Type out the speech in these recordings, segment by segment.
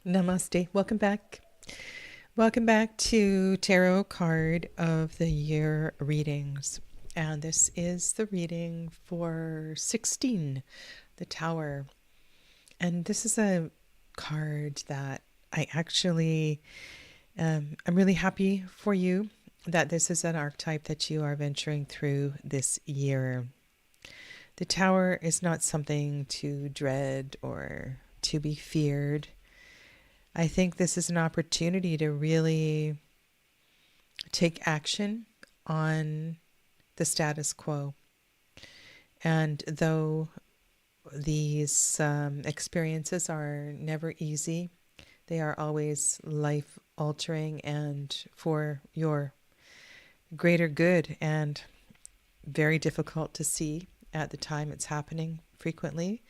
Namaste. Welcome back. Welcome back to Tarot Card of the Year readings. And this is the reading for 16, the Tower. And this is a card that I actually, I'm really happy for you that this is an archetype that you are venturing through this year. The Tower is not something to dread or to be feared. I think this is an opportunity to really take action on the status quo. And though these experiences are never easy, they are always life altering and for your greater good, and very difficult to see at the time it's happening frequently.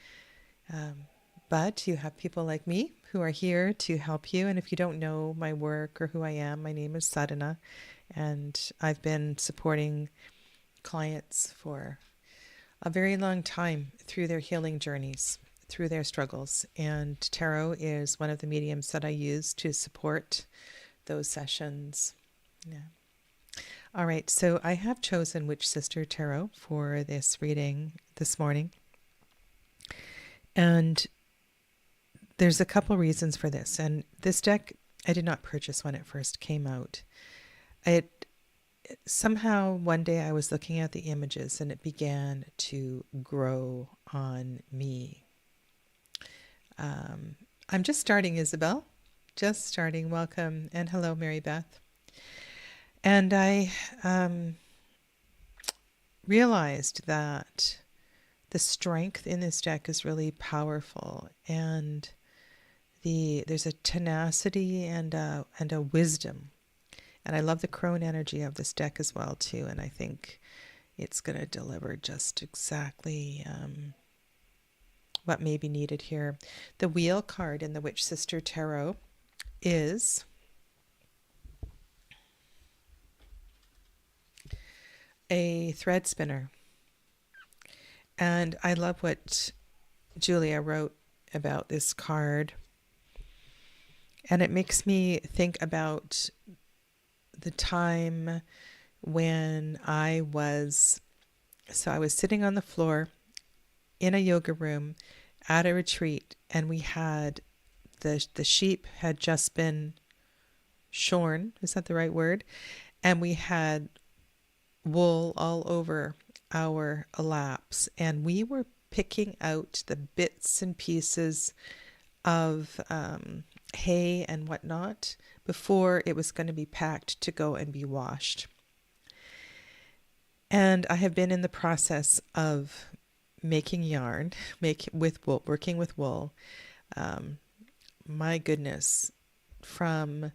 But you have people like me who are here to help you. And if you don't know my work or who I am, my name is Sadhana, and I've been supporting clients for a very long time through their healing journeys, through their struggles. And tarot is one of the mediums that I use to support those sessions. Yeah. All right, so I have chosen Witch Sister Tarot for this reading this morning. And there's a couple reasons for this. And this deck, I did not purchase when it first came out. It somehow one day I was looking at the images and it began to grow on me. I'm just starting, Isabel. Just starting. Welcome. And hello, Mary Beth. And I realized that the strength in this deck is really powerful, and there's a tenacity and a wisdom. And I love the crone energy of this deck as well too, and I think it's going to deliver just exactly what may be needed here. The wheel card in the Witch Sister Tarot is a thread spinner. And I love what Julia wrote about this card. And it makes me think about the time when I was sitting on the floor in a yoga room at a retreat, and we had the sheep had just been shorn. Is that the right word? And we had wool all over our laps, and we were picking out the bits and pieces of hay and whatnot before it was going to be packed to go and be washed. And I have been in the process of making yarn, working with wool. My goodness, from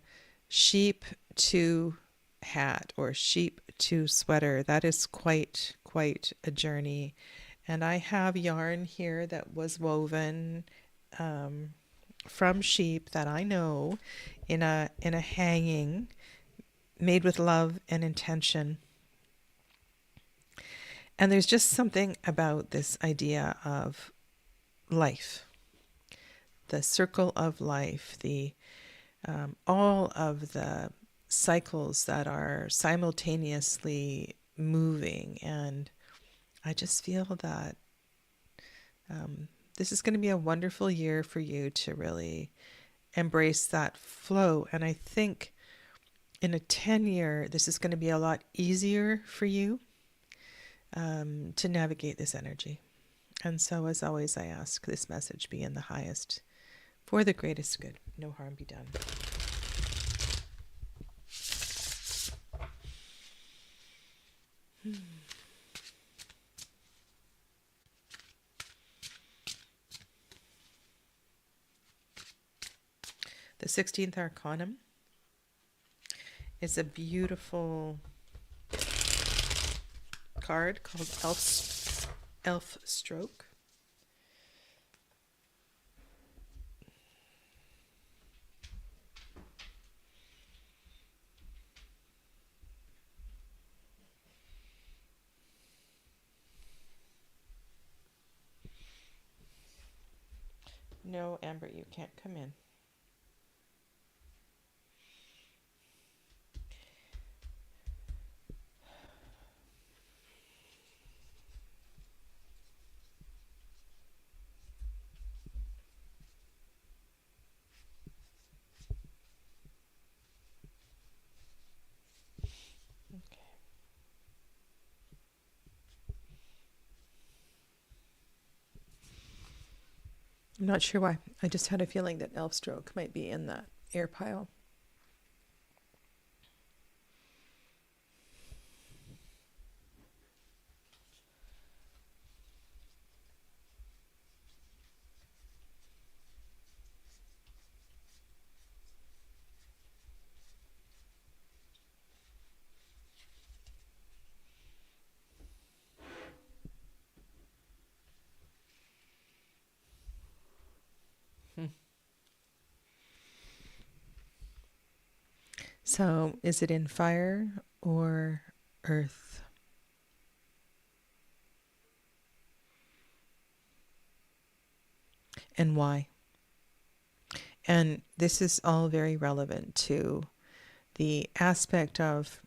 sheep to hat or sheep to sweater, that is quite a journey. And I have yarn here that was woven from sheep that I know in a hanging made with love and intention. And there's just something about this idea of life, the circle of life, the all of the cycles that are simultaneously moving. And I just feel that this is going to be a wonderful year for you to really embrace that flow. And I think in a 10-year, this is going to be a lot easier for you to navigate this energy. And so, as always, I ask this message be in the highest for the greatest good. No harm be done. The 16th Arcanum is a beautiful card called Elf Stroke. No, Amber, you can't come in. I'm not sure why. I just had a feeling that elf stroke might be in that air pile. Hmm. So, is it in fire or earth? And why? And this is all very relevant to the aspect of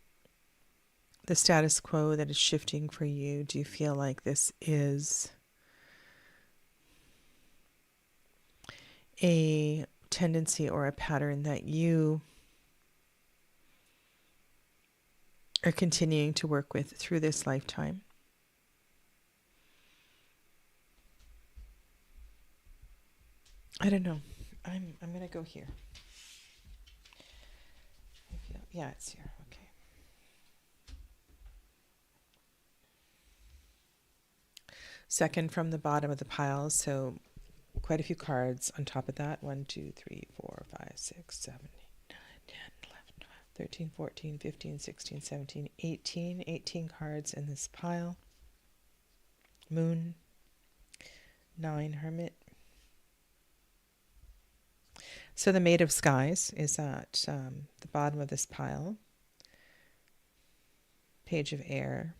the status quo that is shifting for you. Do you feel like this is a tendency or a pattern that you are continuing to work with through this lifetime? I don't know. I'm gonna go here. Yeah, it's here. Okay. Second from the bottom of the pile, so quite a few cards on top of that. 1, 2, 3, 4, 5, 6, 7, 8, 9, 10, 11, 12, 13, 14, 15, 16, 17, 18. 18 cards in this pile. Moon. 9, Hermit. So the Maid of Skies is at the bottom of this pile. Page of Air.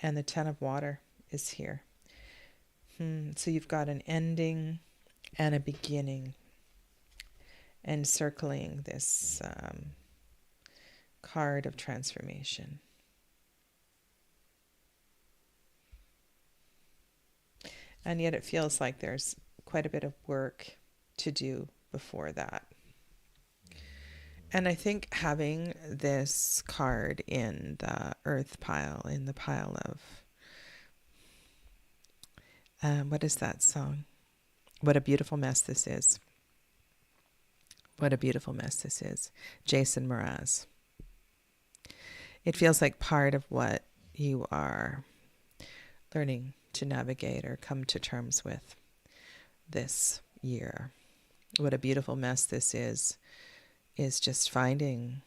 And the Ten of Water is here. So you've got an ending and a beginning encircling this card of transformation. And yet it feels like there's quite a bit of work to do before that. And I think having this card in the earth pile, in the pile of, what is that song? What a Beautiful Mess This Is. What a Beautiful Mess This Is. Jason Mraz. It feels like part of what you are learning to navigate or come to terms with this year. What a beautiful mess this is just finding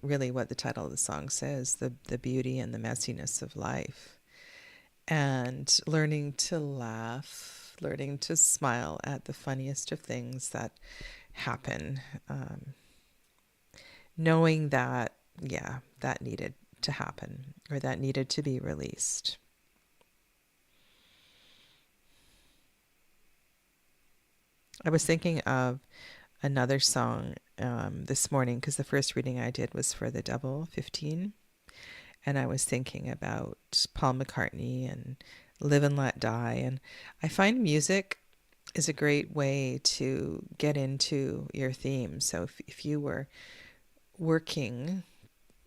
really what the title of the song says, the beauty and the messiness of life, and learning to laugh, learning to smile at the funniest of things that happen, knowing that, yeah, that needed to happen or that needed to be released. I was thinking of another song this morning because the first reading I did was for the Devil 15. And I was thinking about Paul McCartney and Live and Let Die. And I find music is a great way to get into your theme. So if you were working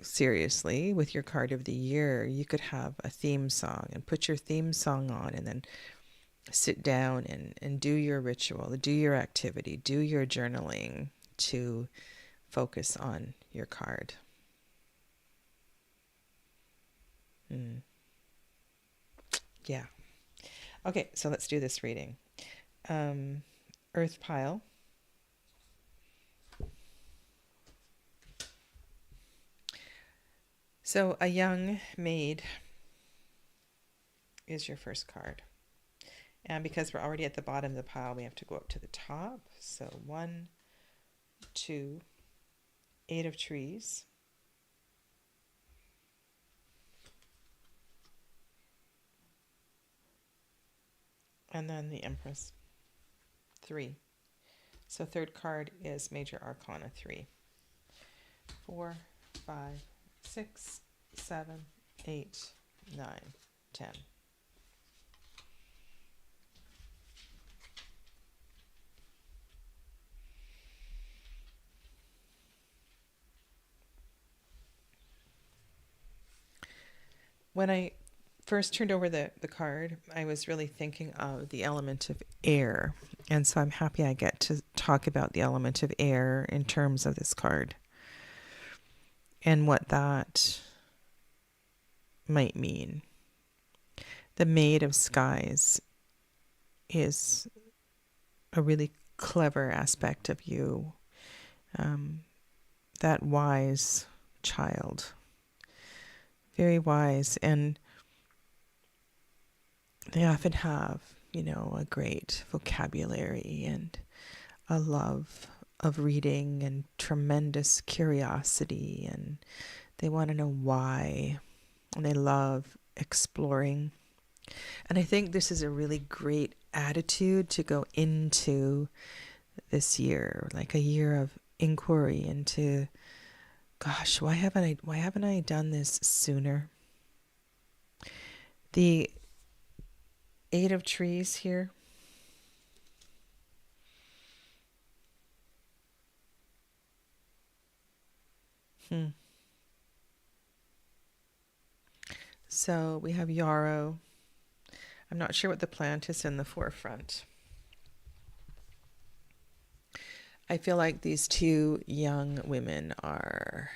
seriously with your card of the year, you could have a theme song and put your theme song on and then sit down and do your ritual, do your activity, do your journaling to focus on your card. Yeah. Okay, so let's do this reading. Earth pile. So a young maid is your first card. And because we're already at the bottom of the pile, we have to go up to the top. So 1, 2, 8 of trees. And then the Empress, 3. So third card is Major Arcana 3. 4, 5, 6, 7, 8, 9, 10. When I first turned over the card, I was really thinking of the element of air. And so I'm happy I get to talk about the element of air in terms of this card and what that might mean. The Maid of Skies is a really clever aspect of you, that wise child, very wise, and they often have, a great vocabulary and a love of reading and tremendous curiosity, and they want to know why, and they love exploring. And I think this is a really great attitude to go into this year, like a year of inquiry into, gosh, why haven't I done this sooner? The Eight of Trees here. So we have yarrow. I'm not sure what the plant is in the forefront. I feel like these two young women are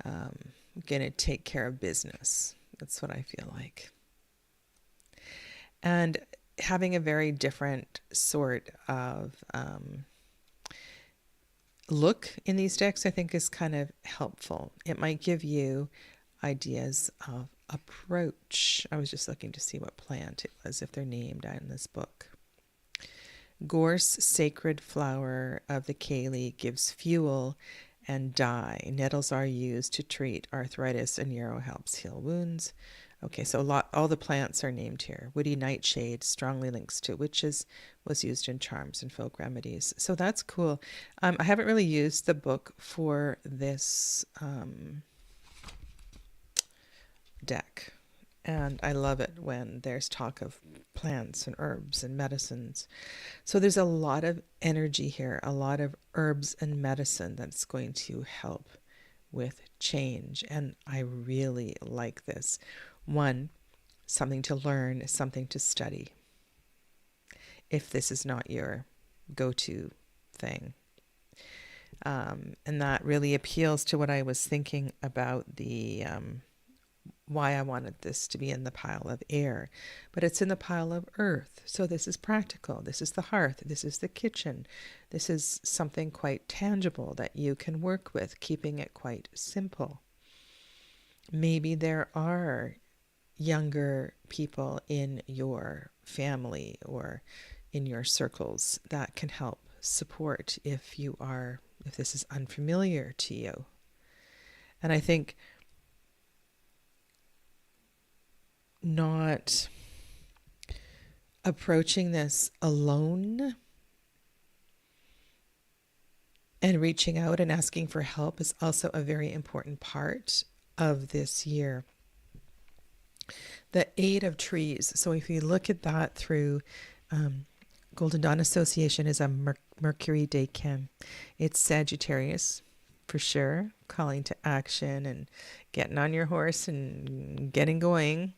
going to take care of business. That's what I feel like. And having a very different sort of look in these decks, I think, is kind of helpful. It might give you ideas of approach. I was just looking to see what plant it was, if they're named in this book. Gorse, sacred flower of the Kali, gives fuel and dye. Nettles are used to treat arthritis, and yarrow helps heal wounds. Okay, so all the plants are named here. Woody nightshade strongly links to witches, was used in charms and folk remedies. So that's cool. I haven't really used the book for this deck. And I love it when there's talk of plants and herbs and medicines. So there's a lot of energy here, a lot of herbs and medicine that's going to help with change. And I really like this. One, something to learn, something to study, if this is not your go-to thing. And that really appeals to what I was thinking about the why I wanted this to be in the pile of air, but it's in the pile of earth. So this is practical. This is the hearth. This is the kitchen. This is something quite tangible that you can work with, keeping it quite simple. Maybe there are younger people in your family or in your circles that can help support if this is unfamiliar to you. And I think not approaching this alone and reaching out and asking for help is also a very important part of this year. The Eight of Trees. So if you look at that through Golden Dawn Association is a Mercury decan. It's Sagittarius for sure, calling to action and getting on your horse and getting going.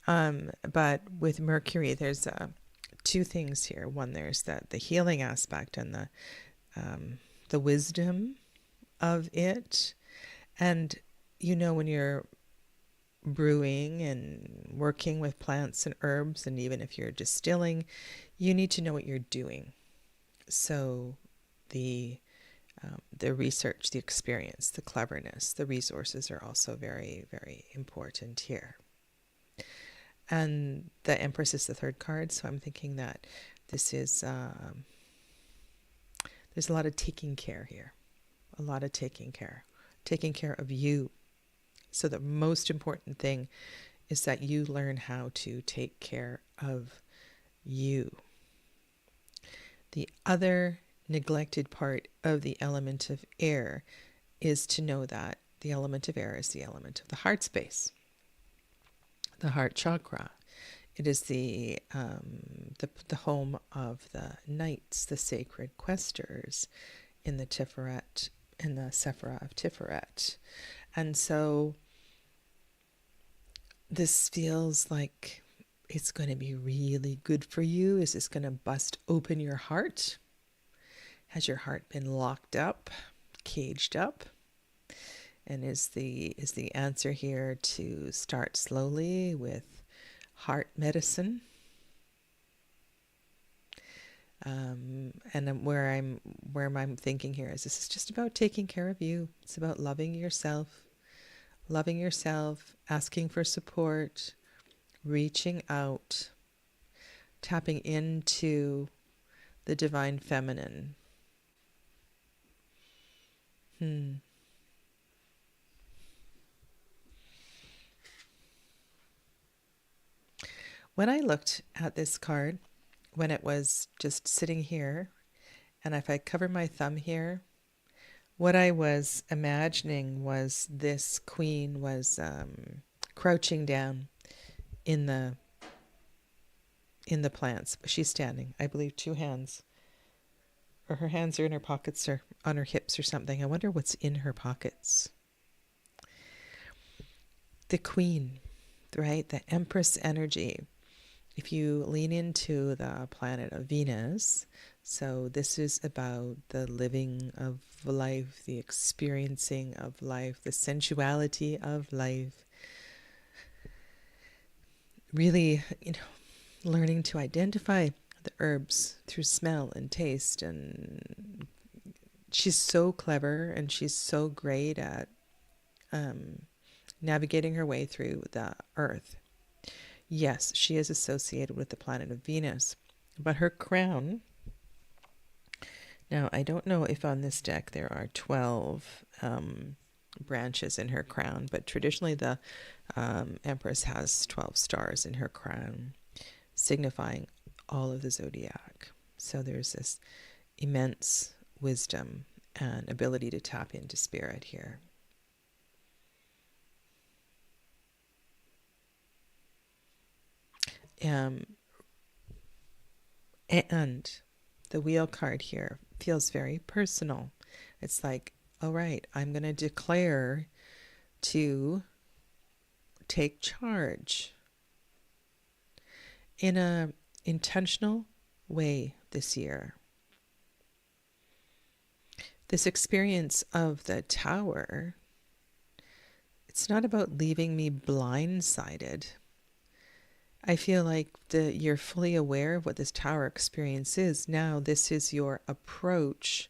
But with Mercury, there's two things here. One, there's the healing aspect and the wisdom of it. And when you're brewing and working with plants and herbs, and even if you're distilling, you need to know what you're doing. So the research, the experience, the cleverness, the resources are also very, very important here. And the Empress is the third card, so I'm thinking that this is there's a lot of taking care here, a lot of taking care of you. So the most important thing is that you learn how to take care of you. The other neglected part of the element of air is to know that the element of air is the element of the heart space, the heart chakra. It is the home of the knights, the sacred questers in the Tiferet, in the Sephira of Tiferet. And so this feels like it's going to be really good for you. Is this going to bust open your heart? Has your heart been locked up, caged up? And is the answer here to start slowly with heart medicine? And where I'm thinking here is this is just about taking care of you. It's about loving yourself, asking for support, reaching out, tapping into the divine feminine. When I looked at this card, when it was just sitting here, and if I cover my thumb here, what I was imagining was this queen was crouching down in the plants. She's standing, I believe, two hands, or her hands are in her pockets or on her hips or something. I wonder what's in her pockets. The queen, right? The empress energy. If you lean into the planet of Venus, so this is about the living of life, the experiencing of life, the sensuality of life. Really, learning to identify the herbs through smell and taste. And she's so clever and she's so great at navigating her way through the earth. Yes, she is associated with the planet of Venus, but her crown, now I don't know if on this deck there are 12 branches in her crown, but traditionally the Empress has 12 stars in her crown, signifying all of the zodiac. So there's this immense wisdom and ability to tap into spirit here. And the wheel card here feels very personal. It's like, all right, I'm going to declare to take charge in a intentional way this year. This experience of the tower, it's not about leaving me blindsided. I feel like you're fully aware of what this tower experience is. Now, this is your approach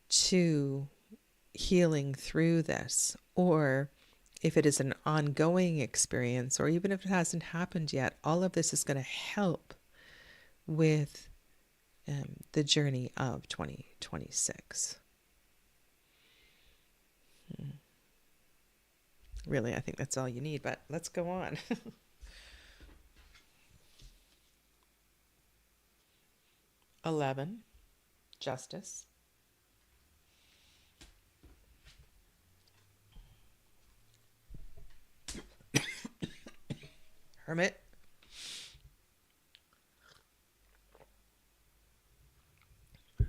to healing through this. Or if it is an ongoing experience, or even if it hasn't happened yet, all of this is going to help with the journey of 2026. Really, I think that's all you need, but let's go on. 11, Justice. Hermit.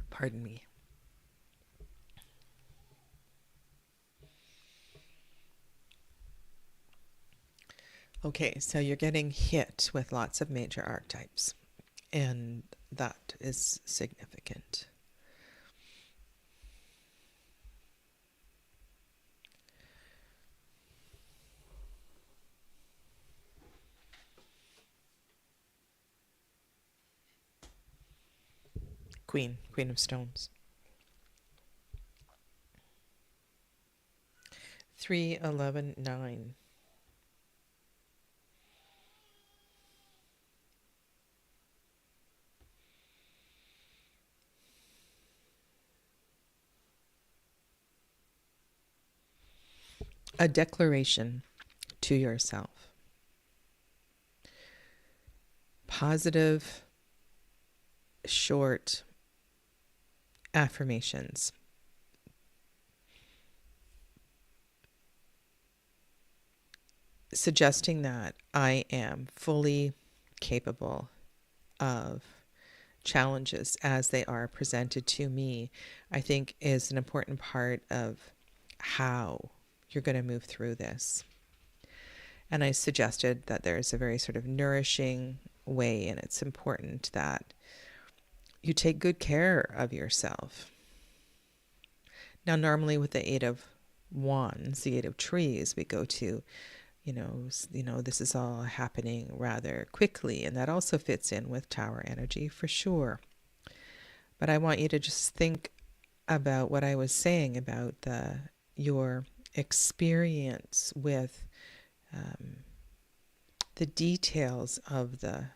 Pardon me. Okay, so you're getting hit with lots of major archetypes, and that is significant. Queen of Stones. 3, 11, 9. A declaration to yourself. Positive, short affirmations. Suggesting that I am fully capable of challenges as they are presented to me, I think is an important part of how you're going to move through this. And I suggested that there's a very sort of nourishing way, and it's important that you take good care of yourself. Now, normally with the Eight of Wands, the Eight of Trees, we go to, this is all happening rather quickly, and that also fits in with Tower energy for sure. But I want you to just think about what I was saying about your experience with the details of the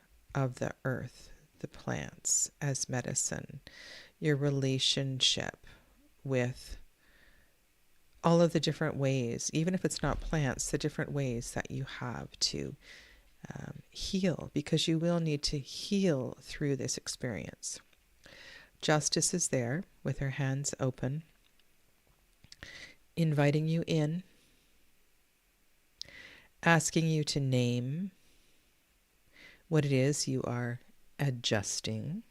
earth, the plants as medicine, your relationship with all of the different ways, even if it's not plants, the different ways that you have to heal, because you will need to heal through this experience. Justice is there with her hands open, inviting you in, asking you to name what it is you are adjusting,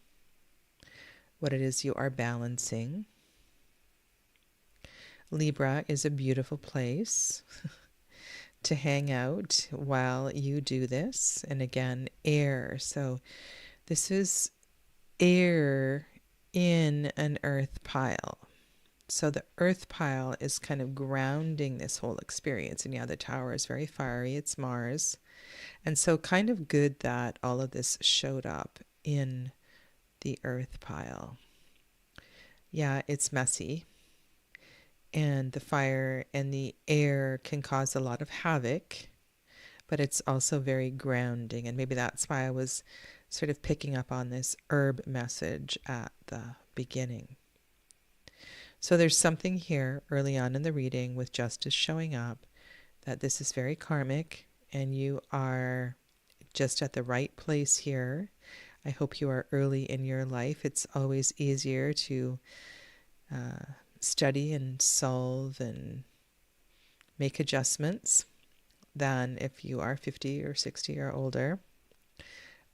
what it is you are balancing. Libra is a beautiful place to hang out while you do this. And again, air. So this is air in an earth pile. So the earth pile is kind of grounding this whole experience. And yeah, the tower is very fiery. It's Mars. And so kind of good that all of this showed up in the earth pile. Yeah, it's messy. And the fire and the air can cause a lot of havoc, but it's also very grounding. And maybe that's why I was sort of picking up on this herb message at the beginning. So there's something here early on in the reading with justice showing up, that this is very karmic and you are just at the right place here. I hope you are early in your life. It's always easier to study and solve and make adjustments than if you are 50 or 60 or older.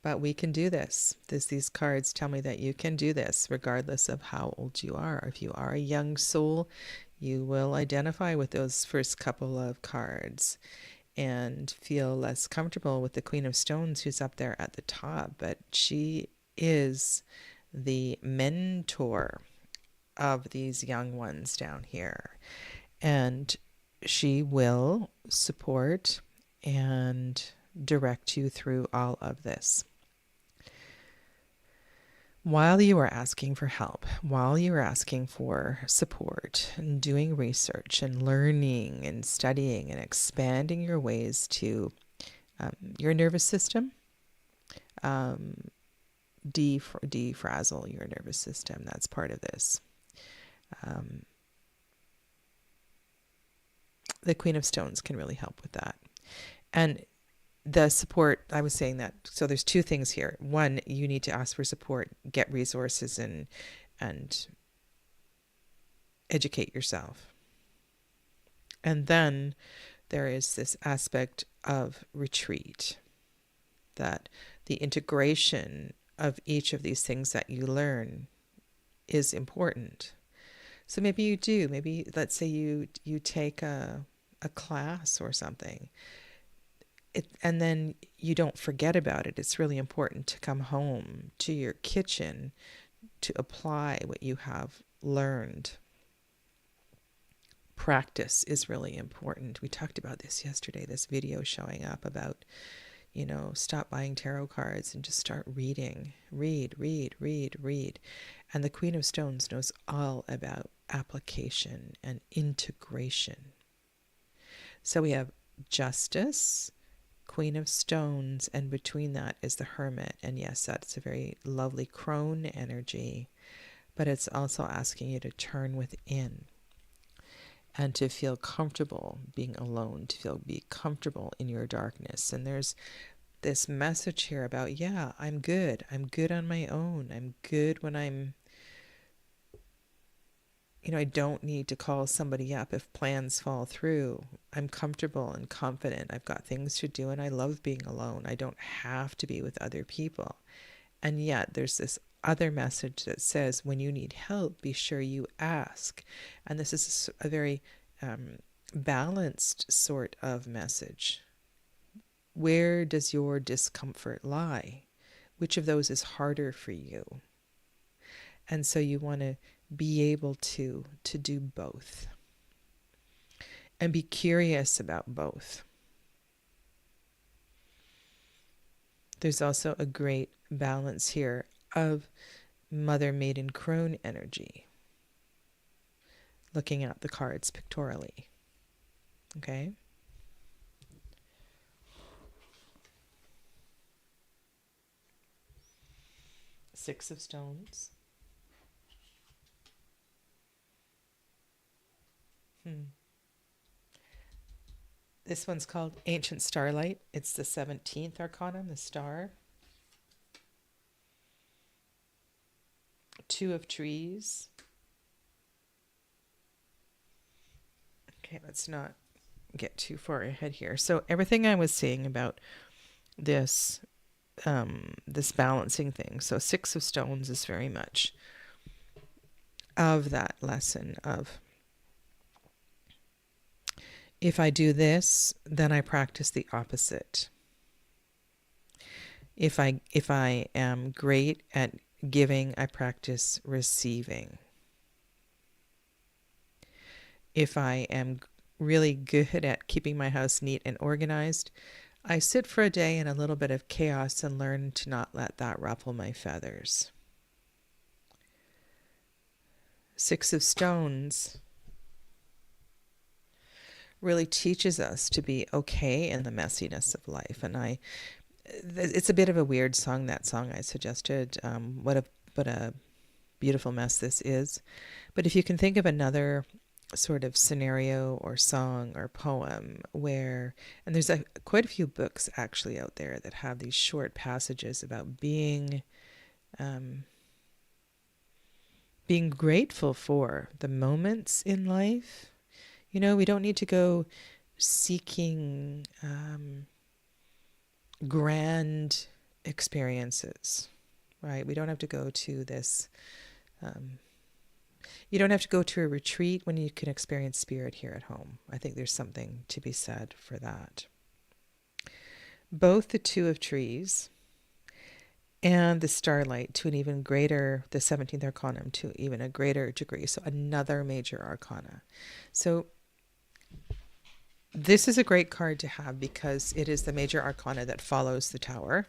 But we can do this. These cards tell me that you can do this regardless of how old you are. If you are a young soul, you will identify with those first couple of cards and feel less comfortable with the Queen of Stones, who's up there at the top. But she is the mentor of these young ones down here. And she will support and direct you through all of this. While you are asking for help, while you are asking for support and doing research and learning and studying and expanding your ways to your nervous system, defrazzle your nervous system. That's part of this. The Queen of Stones can really help with that. And the support, I was saying that, so there's two things here. One, you need to ask for support, get resources, and educate yourself. And then there is this aspect of retreat, that the integration of each of these things that you learn is important. So maybe you do, maybe let's say you take a class or something, and then you don't forget about it. It's really important to come home to your kitchen to apply what you have learned. Practice is really important. We talked about this yesterday, this video showing up about, stop buying tarot cards and just start reading. Read. And the Queen of Stones knows all about application and integration. So we have Justice, Queen of Stones, and between that is the Hermit. And yes, that's a very lovely crone energy, but it's also asking you to turn within and to feel comfortable being alone, to be comfortable in your darkness. And there's this message here about, yeah, I'm good. I'm good on my own. I'm good when I don't need to call somebody up if plans fall through. I'm comfortable and confident. I've got things to do and I love being alone. I don't have to be with other people. And yet there's this other message that says, when you need help, be sure you ask. And this is a very balanced sort of message. where does your discomfort lie? Which of those is harder for you? And so you want to be able to do both and be curious about both. There's also a great balance here of Mother, Maiden, Crone energy, looking at the cards pictorially. Okay? Six of Stones. This one's called Ancient Starlight. It's the 17th arcana, the star. Two of Trees. Okay, let's not get too far ahead here. So everything I was saying about this this balancing thing. So Six of Stones is very much of that lesson of, if I do this, then I practice the opposite. If I am great at giving, I practice receiving. If I am really good at keeping my house neat and organized, I sit for a day in a little bit of chaos and learn to not let that ruffle my feathers. Six of Stones really teaches us to be okay in the messiness of life. And it's a bit of a weird song, that song I suggested. What a beautiful mess this is. But if you can think of another sort of scenario or song or poem where, and there's quite a few books actually out there that have these short passages about being grateful for the moments in life. You know, we don't need to go seeking grand experiences, right? We don't have to go to this you don't have to go to a retreat when you can experience spirit here at home. I think there's something to be said for that. Both the Two of Trees and the Starlight to an even greater, the 17th Arcanum to even a greater degree. So another major arcana. So this is a great card to have because it is the major arcana that follows the Tower,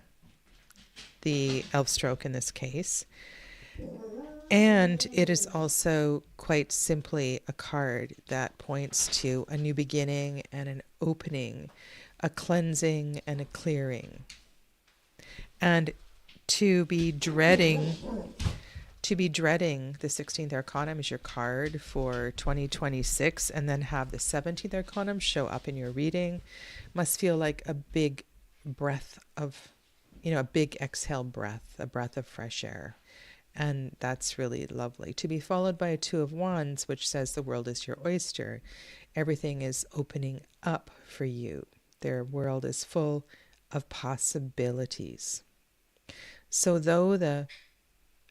the elf stroke in this case. And it is also quite simply a card that points to a new beginning and an opening, a cleansing and a clearing. And to be dreading the 16th Arcanum as your card for 2026 and then have the 17th Arcanum show up in your reading must feel like a big breath of, a big exhale breath, a breath of fresh air. And that's really lovely. To be followed by a Two of Wands, which says the world is your oyster. Everything is opening up for you. Their world is full of possibilities. So though there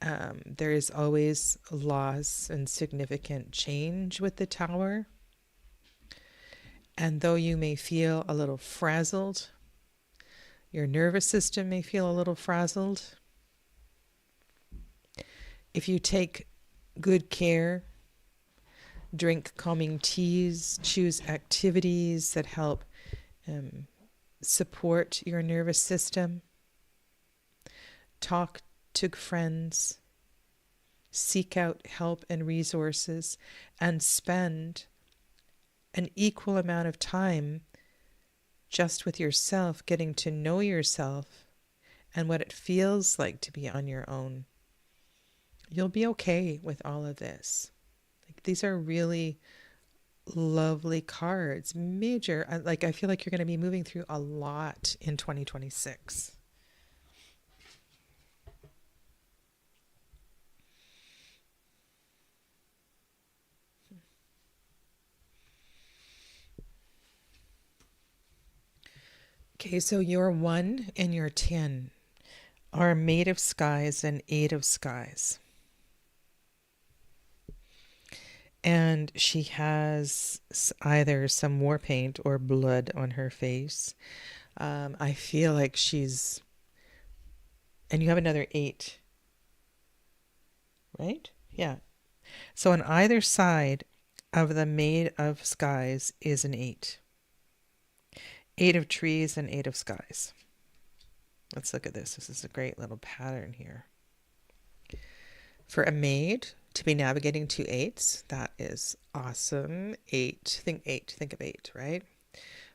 is always loss and significant change with the Tower, and though you may feel a little frazzled, your nervous system may feel a little frazzled, if you take good care, drink calming teas, choose activities that help support your nervous system, talk to friends, seek out help and resources, and spend an equal amount of time just with yourself, getting to know yourself and what it feels like to be on your own. You'll be okay with all of this. These are really lovely cards. Major, I feel like you're going to be moving through a lot in 2026. Okay, so your 1 and your 10 are Maid of Skies and Eight of Skies. And she has either some war paint or blood on her face. I feel like she's, and you have another 8, right? Yeah. So on either side of the Maid of Skies is an 8. 8 of trees and 8 of skies. Let's look at this. This is a great little pattern here. For a maid to be navigating 2 8s, that is awesome. 8, think 8, think of 8, right?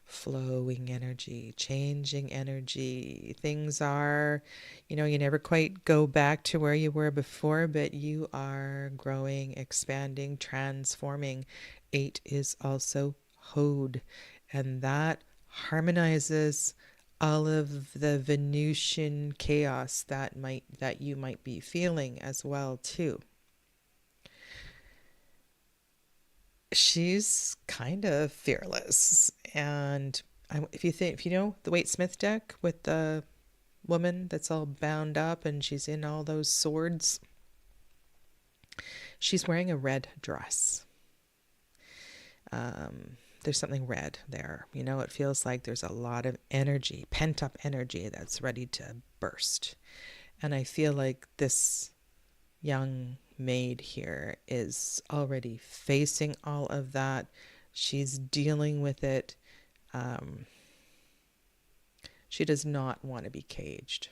Flowing energy, changing energy. Things are, you never quite go back to where you were before, but you are growing, expanding, transforming. 8 is also Hode, and that harmonizes all of the Venusian chaos that you might be feeling as well too. She's kind of fearless. And if you know the Waite Smith deck with the woman that's all bound up and she's in all those swords, she's wearing a red dress. There's something red there. It feels like there's a lot of energy, pent up energy that's ready to burst. And I feel like this young maid here is already facing all of that. She's dealing with it. She does not want to be caged.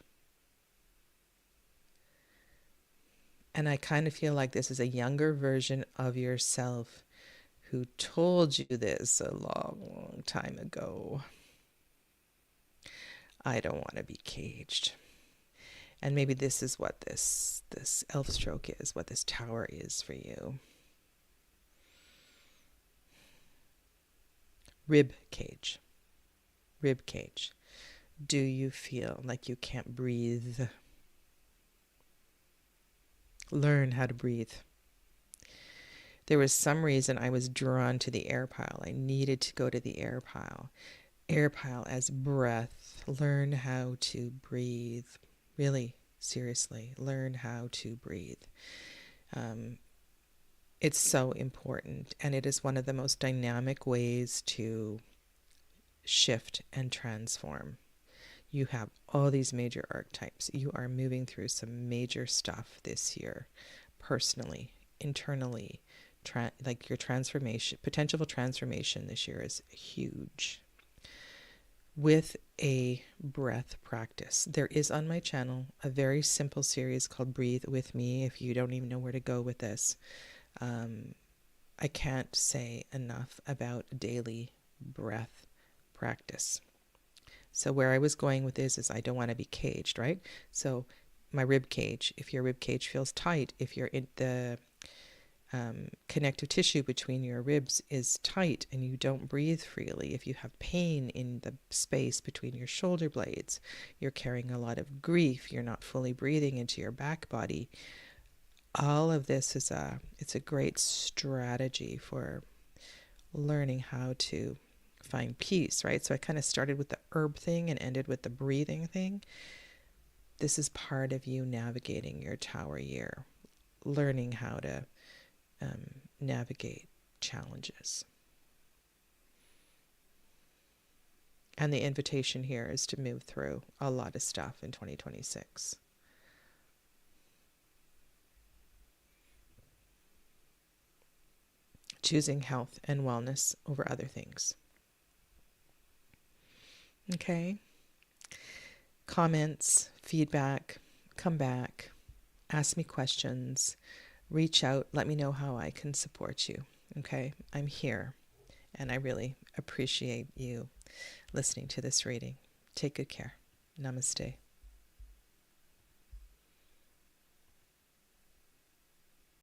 And I kind of feel like this is a younger version of yourself who told you this a long, long time ago. I don't want to be caged. And maybe this is what this elf stroke is, what this tower is for you. Rib cage. Rib cage. Do you feel like you can't breathe? Learn how to breathe. There was some reason I was drawn to the air pile. I needed to go to the air pile. Air pile as breath. Learn how to breathe. Really, seriously, learn how to breathe. It's so important, and it is one of the most dynamic ways to shift and transform. You have all these major archetypes. You are moving through some major stuff this year, personally, internally. Like your transformation, potential for transformation this year is huge. With a breath practice. There is on my channel a very simple series called Breathe With Me if you don't even know where to go with this. I can't say enough about daily breath practice. So where I was going with this is I don't want to be caged, right? So my rib cage, if your rib cage feels tight, if you're in the connective tissue between your ribs is tight and you don't breathe freely, if you have pain in the space between your shoulder blades, you're carrying a lot of grief, you're not fully breathing into your back body, all of this it's a great strategy for learning how to find peace, right? So I kind of started with the herb thing and ended with the breathing thing. This is part of you navigating your tower year, learning how to navigate challenges. And the invitation here is to move through a lot of stuff in 2026. Choosing health and wellness over other things. Okay? Comments, feedback, come back, ask me questions, reach out, let me know how I can support you. Okay? I'm here, and I really appreciate you listening to this reading. Take good care. Namaste.